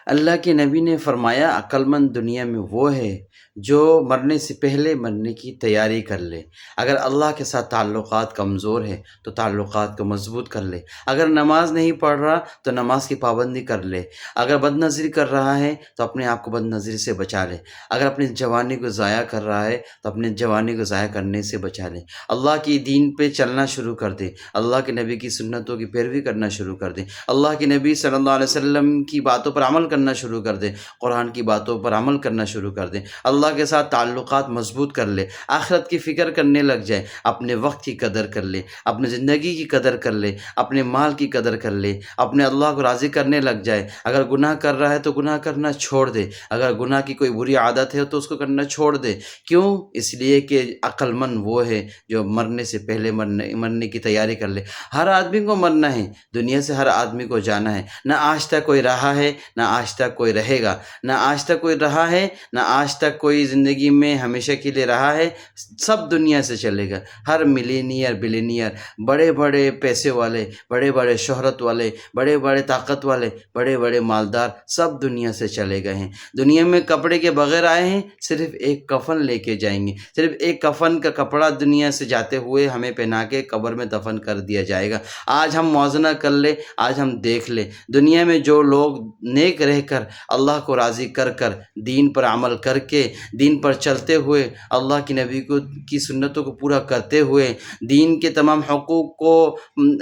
اللہ کے نبی نے فرمایا عقلمند دنیا میں وہ ہے جو مرنے سے پہلے مرنے کی تیاری کر لے۔ اگر اللہ کے ساتھ تعلقات کمزور ہے تو تعلقات کو مضبوط کر لے۔ اگر نماز نہیں پڑھ رہا تو نماز کی پابندی کر لے۔ اگر بد نظری کر رہا ہے تو اپنے آپ کو بد نظری سے بچا لے۔ اگر اپنی جوانی کو ضائع کر رہا ہے تو اپنی جوانی کو ضائع کرنے سے بچا لے۔ اللہ کی دین پہ چلنا شروع کر دے۔ اللہ کے نبی کی سنتوں کی پیروی کرنا شروع کر دے۔ اللہ کے نبی صلی اللہ علیہ وسلم کی باتوں پر عمل کرنا شروع کر دے۔ قرآن کی باتوں پر عمل کرنا شروع کر دے۔ اللہ کے ساتھ تعلقات مضبوط کر لے۔ آخرت کی فکر کرنے لگ جائے۔ اپنے وقت کی قدر کر لے۔ اپنے زندگی کی قدر کر لے۔ اپنے مال کی قدر کر لے۔ اپنے اللہ کو راضی کرنے لگ جائے۔ اگر گناہ کر رہا ہے تو گناہ کرنا چھوڑ دے۔ اگر گناہ کی کوئی بری عادت ہے تو اس کو کرنا چھوڑ دے۔ کیوں؟ اس لیے کہ عقل مند وہ ہے جو مرنے سے پہلے مرنے کی تیاری کر لے۔ ہر آدمی کو مرنا ہے، دنیا سے ہر آدمی کو جانا ہے۔ نہ آج تک کوئی رہا ہے نہ آج تک کوئی رہے گا۔ نہ آج تک کوئی رہا ہے نہ آج تک کوئی زندگی میں ہمیشہ کے لیے رہا ہے۔ سب دنیا سے چلے گا۔ ہر ملینئر بلینئر، بڑے بڑے پیسے والے، بڑے بڑے شہرت والے، بڑے بڑے طاقت والے، بڑے بڑے مالدار، سب دنیا سے چلے گئے ہیں۔ دنیا میں کپڑے کے بغیر آئے ہیں، صرف ایک کفن لے کے جائیں گے۔ صرف ایک کفن کا کپڑا دنیا سے جاتے ہوئے ہمیں پہنا کے قبر میں دفن کر دیا جائے گا۔ آج ہم موازنہ کر لے، آج ہم دیکھ لے، دنیا میں جو لوگ نیک رہ کر اللہ کو راضی کر کر دین پر عمل کر کے دین پر چلتے ہوئے اللہ کی نبی کی سنتوں کو پورا کرتے ہوئے دین کے تمام حقوق کو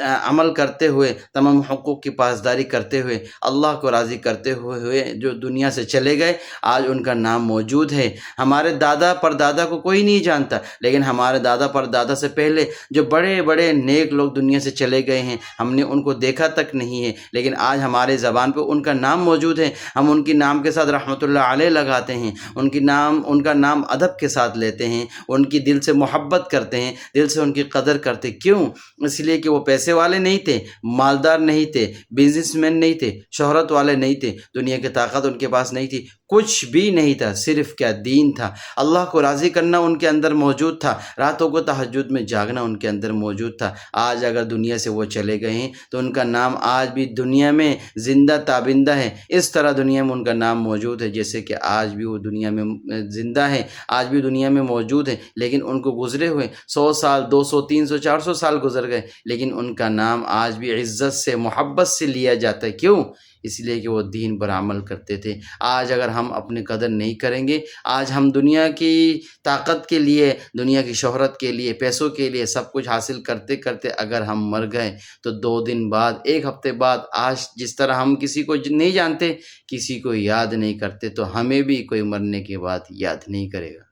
عمل کرتے ہوئے تمام حقوق کی پاسداری کرتے ہوئے اللہ کو راضی کرتے ہوئے جو دنیا سے چلے گئے، آج ان کا نام موجود ہے۔ ہمارے دادا پر دادا کو کوئی نہیں جانتا، لیکن ہمارے دادا پر دادا سے پہلے جو بڑے بڑے نیک لوگ دنیا سے چلے گئے ہیں، ہم نے ان کو دیکھا تک نہیں ہے، لیکن آج ہمارے زبان پہ ان کا نام موجود ہے۔ ہم ان کے نام کے ساتھ رحمۃ اللہ علیہ لگاتے ہیں، ان کا نام ادب کے ساتھ لیتے ہیں، ان کی دل سے محبت کرتے ہیں، دل سے ان کی قدر کرتے۔ کیوں؟ اس لیے کہ وہ پیسے والے نہیں تھے، مالدار نہیں تھے، بزنس مین نہیں تھے، شہرت والے نہیں تھے، دنیا کی طاقت ان کے پاس نہیں تھی، کچھ بھی نہیں تھا، صرف کیا دین تھا۔ اللہ کو راضی کرنا ان کے اندر موجود تھا، راتوں کو تہجد میں جاگنا ان کے اندر موجود تھا۔ آج اگر دنیا سے وہ چلے گئے ہیں تو ان کا نام آج بھی دنیا میں زندہ تابندہ ہے۔ اس طرح دنیا میں ان کا نام موجود ہے جیسے کہ آج بھی وہ دنیا میں زندہ ہے، آج بھی دنیا میں موجود ہے، لیکن ان کو گزرے ہوئے 100 سال 200 300 400 سال گزر گئے، لیکن ان کا نام آج بھی عزت سے محبت سے لیا جاتا ہے۔ کیوں؟ اس لیے کہ وہ دین پر عمل کرتے تھے۔ آج اگر ہم اپنی قدر نہیں کریں گے، آج ہم دنیا کی طاقت کے لیے، دنیا کی شہرت کے لیے، پیسوں کے لیے سب کچھ حاصل کرتے کرتے اگر ہم مر گئے تو 2 دن بعد، 1 ہفتے بعد، آج جس طرح ہم کسی کو نہیں جانتے، کسی کو یاد نہیں کرتے، تو ہمیں بھی کوئی مرنے کے بعد یاد نہیں کرے گا۔